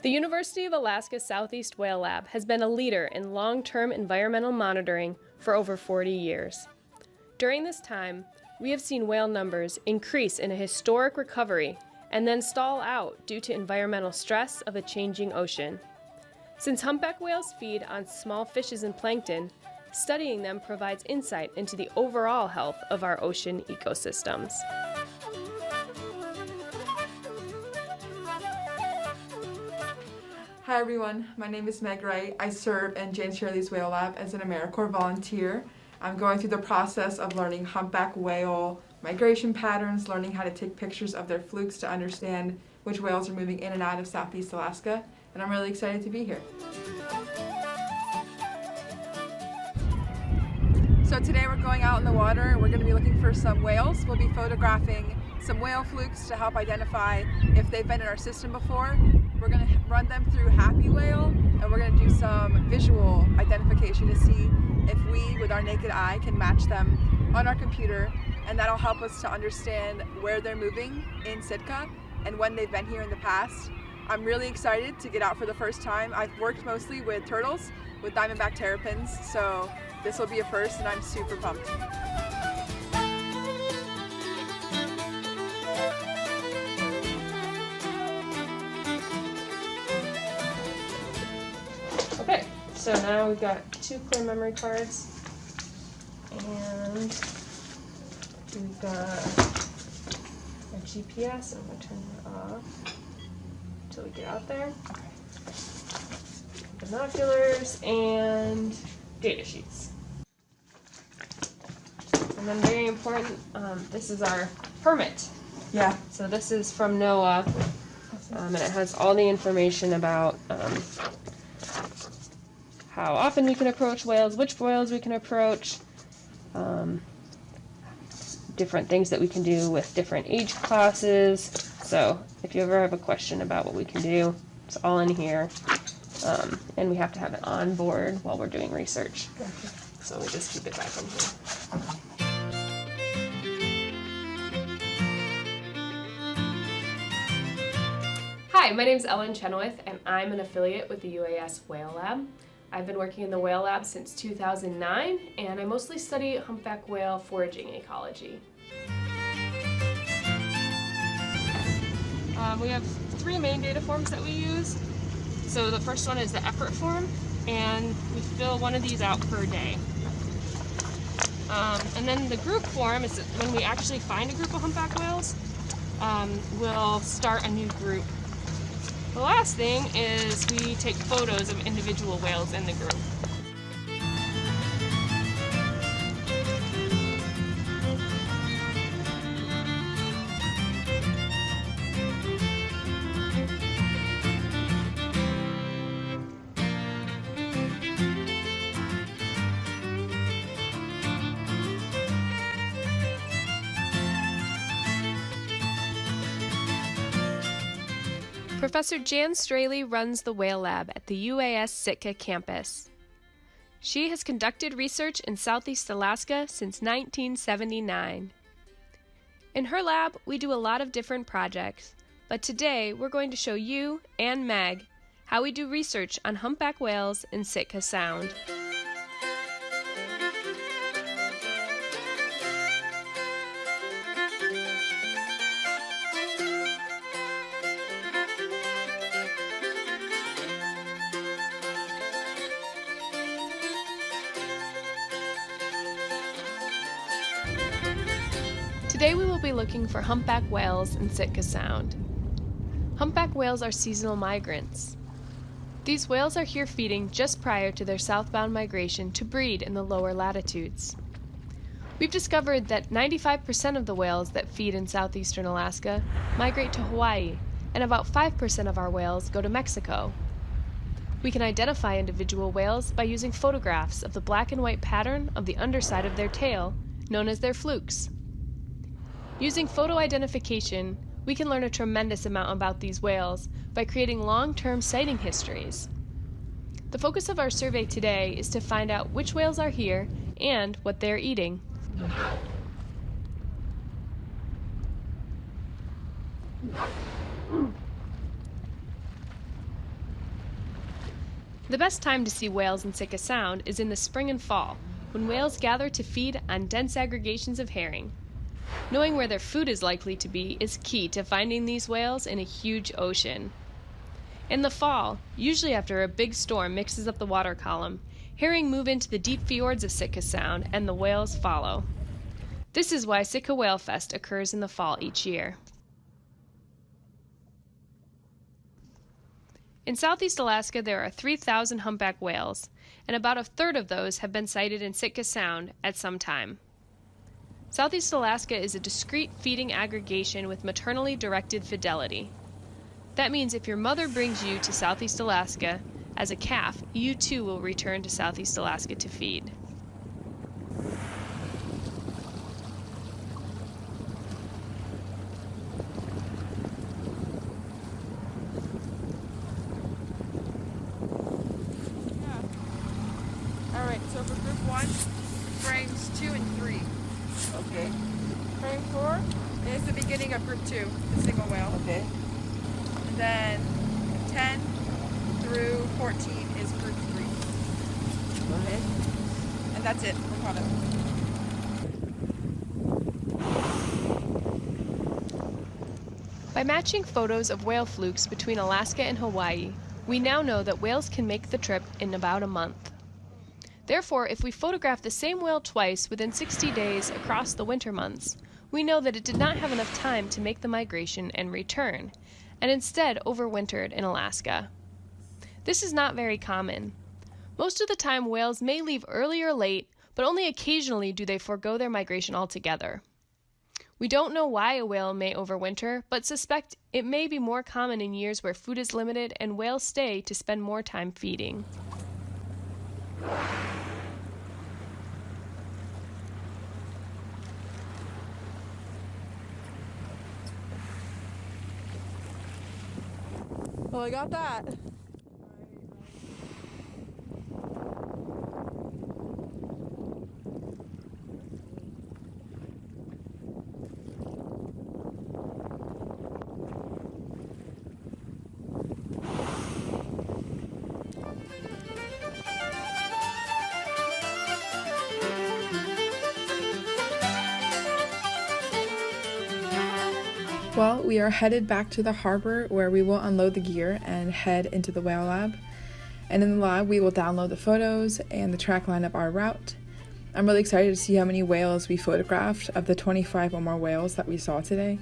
The University of Alaska Southeast Whalelab has been a leader in long-term environmental monitoring for over 40 years. During this time, we have seen whale numbers increase in a historic recovery and then stall out due to environmental stress of a changing ocean. Since humpback whales feed on small fishes and plankton, studying them provides insight into the overall health of our ocean ecosystems. Hi everyone, my name is Meg Wright. I serve in J Straley's Whalelab as an AmeriCorps volunteer. I'm going through the process of learning humpback whale migration patterns, learning how to take pictures of their flukes to understand which whales are moving in and out of Southeast Alaska, and I'm really excited to be here. So today we're going out in the water and we're going to be looking for some whales. We'll be photographing some whale flukes to help identify if they've been in our system before. We're going to run them through Happy Whale, and we're going to do some visual identification to see if we, with our naked eye, can match them on our computer, and that'll help us to understand where they're moving in Sitka and when they've been here in the past. I'm really excited to get out for the first time. I've worked mostly with turtles, with diamondback terrapins, so this will be a first and I'm super pumped. Okay, so now we've got 2 clear memory cards, and we've got our GPS. I'm going to turn that off until we get out there. Binoculars and data sheets. And then very important, this is our permit. Yeah. So this is from NOAA, and it has all the information about how often we can approach whales, which whales we can approach, different things that we can do with different age classes. So if you ever have a question about what we can do, it's all in here. And we have to have it on board while we're doing research. Okay. So we just keep it back in here. Hi, my name is Ellen Chenoweth, and I'm an affiliate with the UAS Whalelab. I've been working in the Whale Lab since 2009, and I mostly study humpback whale foraging ecology. We have 3 main data forms that we use. So the first one is the effort form, and we fill one of these out per day. And then the group form is when we actually find a group of humpback whales, we'll start a new group. The last thing is we take photos of individual whales in the group. Professor J Straley runs the Whale Lab at the UAS Sitka campus. She has conducted research in Southeast Alaska since 1979. In her lab, we do a lot of different projects, but today we're going to show you and Meg how we do research on humpback whales in Sitka Sound. Today we will be looking for humpback whales in Sitka Sound. Humpback whales are seasonal migrants. These whales are here feeding just prior to their southbound migration to breed in the lower latitudes. We've discovered that 95% of the whales that feed in southeastern Alaska migrate to Hawaii, and about 5% of our whales go to Mexico. We can identify individual whales by using photographs of the black and white pattern of the underside of their tail, known as their flukes. Using photo identification, we can learn a tremendous amount about these whales by creating long-term sighting histories. The focus of our survey today is to find out which whales are here and what they're eating. The best time to see whales in Sitka Sound is in the spring and fall, when whales gather to feed on dense aggregations of herring. Knowing where their food is likely to be is key to finding these whales in a huge ocean. In the fall, usually after a big storm mixes up the water column, herring move into the deep fjords of Sitka Sound and the whales follow. This is why Sitka Whale Fest occurs in the fall each year. In southeast Alaska, there are 3,000 humpback whales, and about a third of those have been sighted in Sitka Sound at some time. Southeast Alaska is a discrete feeding aggregation with maternally directed fidelity. That means if your mother brings you to Southeast Alaska as a calf, you too will return to Southeast Alaska to feed. Alright, so for group 1, frames 2 and 3. Okay. Frame 4 is the beginning of group 2, the single whale. Okay. And then 10 through 14 is group 3. Go ahead. And that's it. We're caught up. By matching photos of whale flukes between Alaska and Hawaii, we now know that whales can make the trip in about a month. Therefore, if we photograph the same whale twice within 60 days across the winter months, we know that it did not have enough time to make the migration and return, and instead overwintered in Alaska. This is not very common. Most of the time, whales may leave early or late, but only occasionally do they forego their migration altogether. We don't know why a whale may overwinter, but suspect it may be more common in years where food is limited and whales stay to spend more time feeding. Well, I got that. Well, we are headed back to the harbor where we will unload the gear and head into the Whalelab. And in the lab, we will download the photos and the track line up our route. I'm really excited to see how many whales we photographed of the 25 or more whales that we saw today.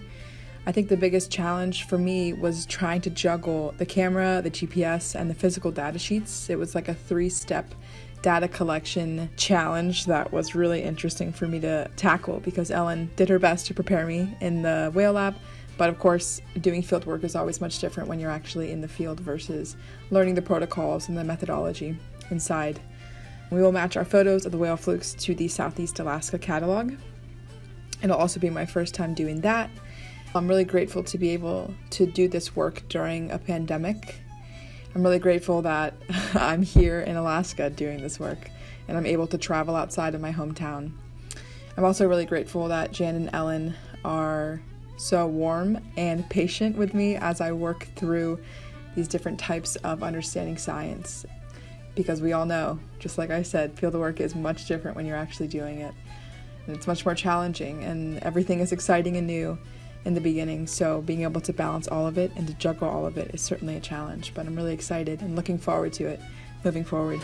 I think the biggest challenge for me was trying to juggle the camera, the GPS, and the physical data sheets. It was like a 3-step data collection challenge that was really interesting for me to tackle because Ellen did her best to prepare me in the whale lab. But of course, doing field work is always much different when you're actually in the field versus learning the protocols and the methodology inside. We will match our photos of the whale flukes to the Southeast Alaska catalog. It'll also be my first time doing that. I'm really grateful to be able to do this work during a pandemic. I'm really grateful that I'm here in Alaska doing this work and I'm able to travel outside of my hometown. I'm also really grateful that Jan and Ellen are so warm and patient with me as I work through these different types of understanding science. Because we all know, just like I said, field work is much different when you're actually doing it. And it's much more challenging and everything is exciting and new in the beginning. So being able to balance all of it and to juggle all of it is certainly a challenge. But I'm really excited and looking forward to it moving forward.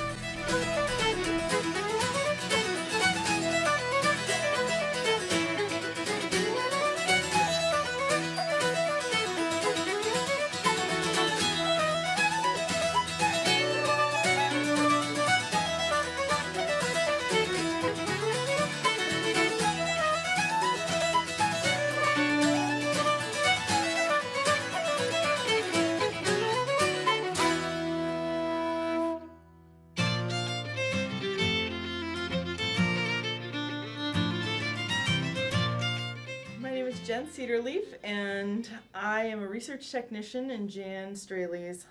Cedarleaf, and I am a research technician in J Straley's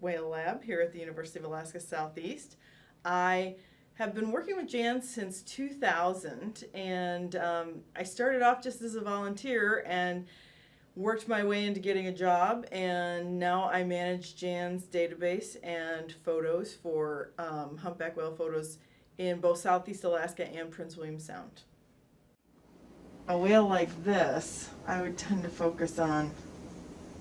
Whalelab here at the University of Alaska Southeast. I have been working with Jan since 2000, and I started off just as a volunteer, and worked my way into getting a job, and now I manage Jan's database and photos for humpback whale photos in both Southeast Alaska and Prince William Sound. A whale like this, I would tend to focus on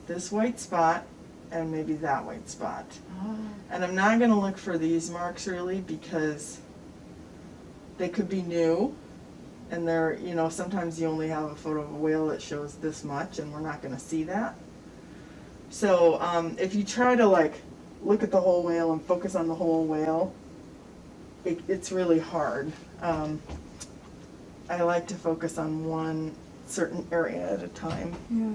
this white spot and maybe that white spot. Oh. And I'm not going to look for these marks really, because they could be new, and they're, you know, sometimes you only have a photo of a whale that shows this much and we're not going to see that. So if you try to like look at the whole whale and focus on the whole whale, it's really hard. I like to focus on one certain area at a time. Yeah.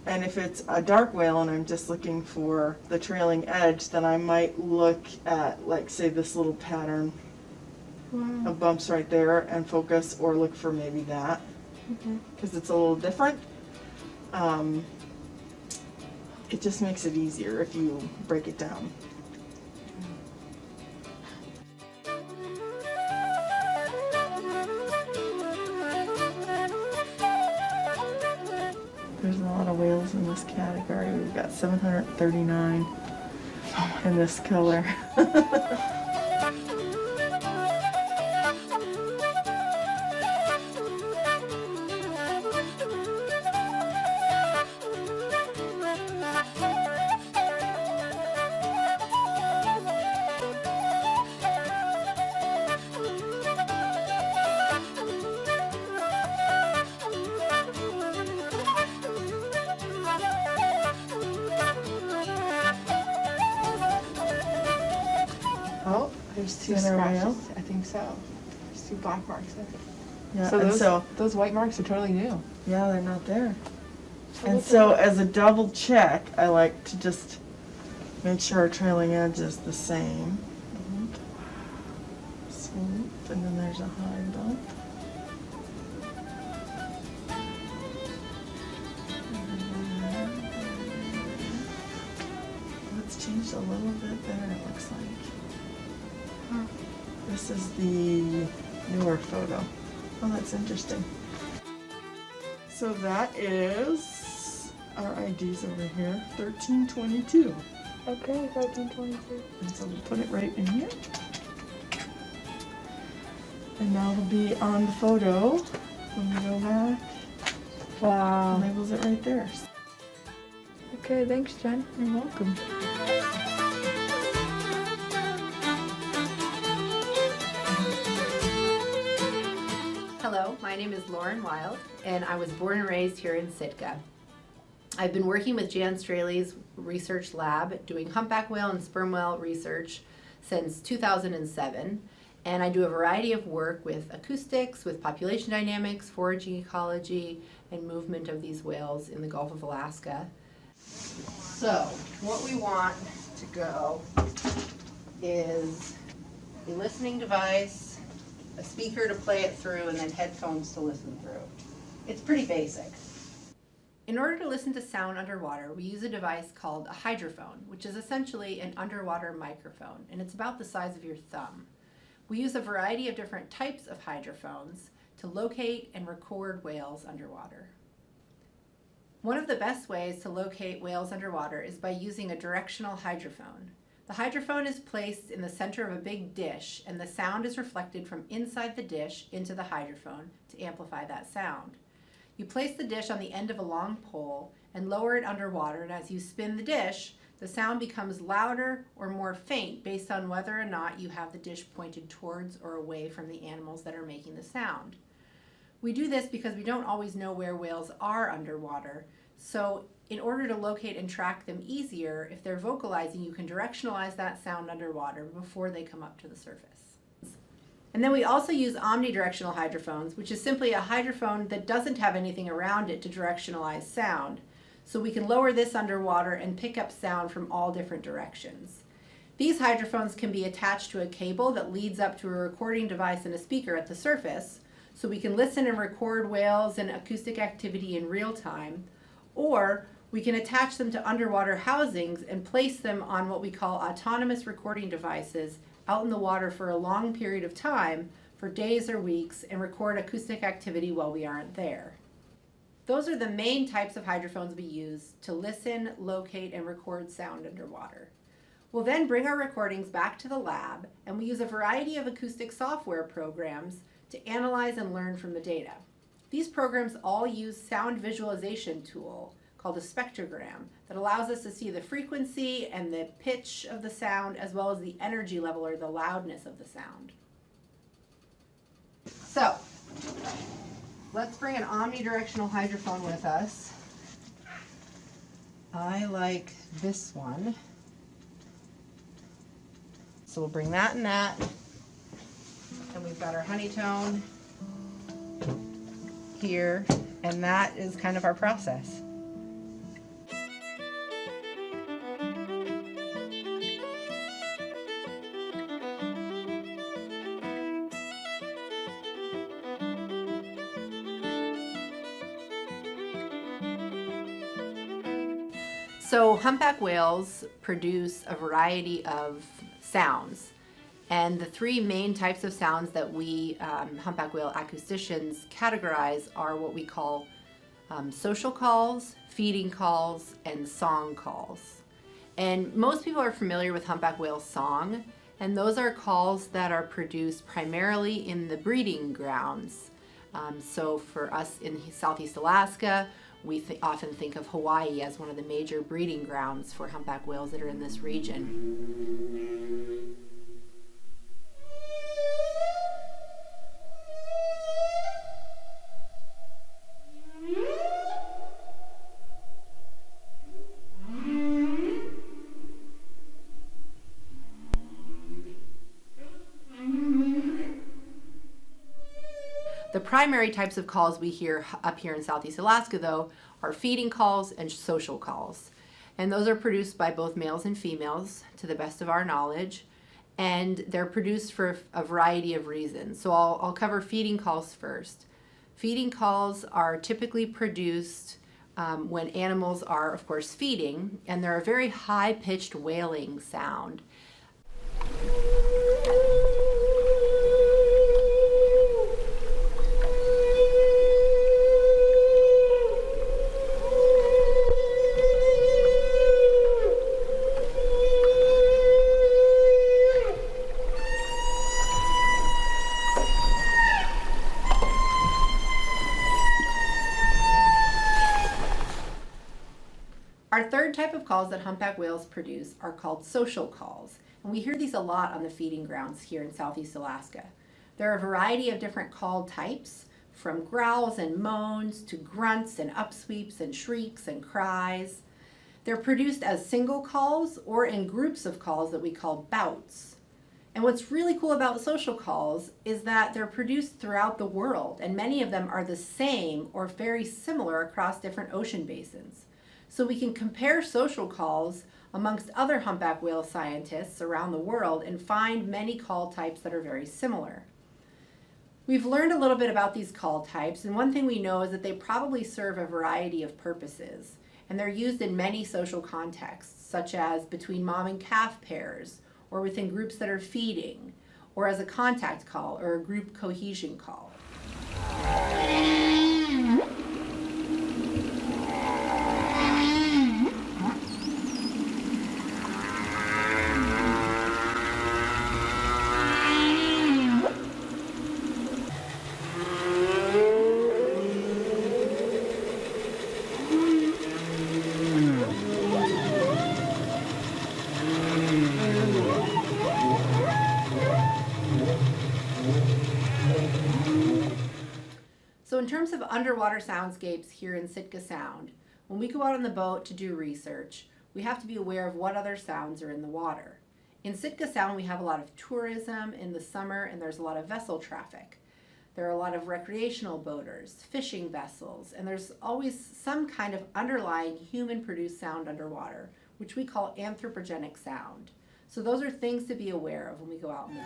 And if it's a dark whale and I'm just looking for the trailing edge, then I might look at, like, say, this little pattern Wow. of bumps right there and focus, or look for maybe that, because it's a little different. It just makes it easier if you break it down. There's a lot of whales in this category. We've got 739 in this color. Oh, there's two Is that a scratches. whale? I think so. There's two black marks there. Yeah, So and those, those white marks are totally new. yeah, they're not there. So And look so at- as a double check, I like to just make sure our trailing edge is the same. Swoop, and then there's a high bump. Oh, it's changed a little bit there, it looks like. This is the newer photo. Oh, that's interesting. So that is our IDs over here, 1322. Okay, 1322. And so we'll put it right in here. And now it'll be on the photo when we go back. Wow. Labels it right there. Okay, thanks, Jen. You're welcome. Hello, my name is Lauren Wild, and I was born and raised here in Sitka. I've been working with J Straley's research lab doing humpback whale and sperm whale research since 2007, and I do a variety of work with acoustics, with population dynamics, foraging ecology, and movement of these whales in the Gulf of Alaska. So, what we want to go is a listening device, a speaker to play it through, and then headphones to listen through. It's pretty basic. In order to listen to sound underwater, we use a device called a hydrophone, which is essentially an underwater microphone, and it's about the size of your thumb. We use a variety of different types of hydrophones to locate and record whales underwater. One of the best ways to locate whales underwater is by using a directional hydrophone. The hydrophone is placed in the center of a big dish, and the sound is reflected from inside the dish into the hydrophone to amplify that sound. You place the dish on the end of a long pole and lower it underwater, and as you spin the dish, the sound becomes louder or more faint based on whether or not you have the dish pointed towards or away from the animals that are making the sound. We do this because we don't always know where whales are underwater, so in order to locate and track them easier, if they're vocalizing, you can directionalize that sound underwater before they come up to the surface. And then we also use omnidirectional hydrophones, which is simply a hydrophone that doesn't have anything around it to directionalize sound. So we can lower this underwater and pick up sound from all different directions. These hydrophones can be attached to a cable that leads up to a recording device and a speaker at the surface, so we can listen and record whales and acoustic activity in real time, or we can attach them to underwater housings and place them on what we call autonomous recording devices out in the water for a long period of time, for days or weeks, and record acoustic activity while we aren't there. Those are the main types of hydrophones we use to listen, locate, and record sound underwater. We'll then bring our recordings back to the lab, and we use a variety of acoustic software programs to analyze and learn from the data. These programs all use sound visualization tool called a spectrogram that allows us to see the frequency and the pitch of the sound, as well as the energy level or the loudness of the sound. So, let's bring an omnidirectional hydrophone with us. I like this one. So we'll bring that and that. And we've got our honeytone here, and that is kind of our process. So humpback whales produce a variety of sounds, and the three main types of sounds that we humpback whale acousticians categorize are what we call social calls, feeding calls, and song calls. And most people are familiar with humpback whale song, and those are calls that are produced primarily in the breeding grounds. So for us in Southeast Alaska, we often think of Hawaii as one of the major breeding grounds for humpback whales that are in this region. The primary types of calls we hear up here in Southeast Alaska, though, are feeding calls and social calls. And those are produced by both males and females, to the best of our knowledge. And they're produced for a variety of reasons. So I'll cover feeding calls first. Feeding calls are typically produced when animals are, of course, feeding, and they're a very high-pitched wailing sound. Our third type of calls that humpback whales produce are called social calls, and we hear these a lot on the feeding grounds here in Southeast Alaska. There are a variety of different call types, from growls and moans to grunts and upsweeps and shrieks and cries. They're produced as single calls or in groups of calls that we call bouts. And what's really cool about social calls is that they're produced throughout the world, and many of them are the same or very similar across different ocean basins. So we can compare social calls amongst other humpback whale scientists around the world and find many call types that are very similar. We've learned a little bit about these call types, and one thing we know is that they probably serve a variety of purposes, and they're used in many social contexts, such as between mom and calf pairs, or within groups that are feeding, or as a contact call or a group cohesion call. So in terms of underwater soundscapes here in Sitka Sound, when we go out on the boat to do research, we have to be aware of what other sounds are in the water. In Sitka Sound, we have a lot of tourism in the summer, and there's a lot of vessel traffic. There are a lot of recreational boaters, fishing vessels, and there's always some kind of underlying human-produced sound underwater, which we call anthropogenic sound. So those are things to be aware of when we go out on the boat.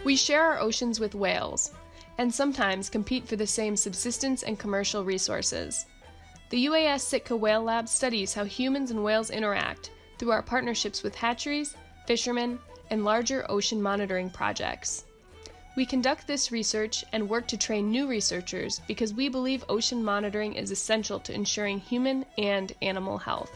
We share our oceans with whales, and sometimes compete for the same subsistence and commercial resources. The UAS Sitka Whale Lab studies how humans and whales interact through our partnerships with hatcheries, fishermen, and larger ocean monitoring projects. We conduct this research and work to train new researchers because we believe ocean monitoring is essential to ensuring human and animal health.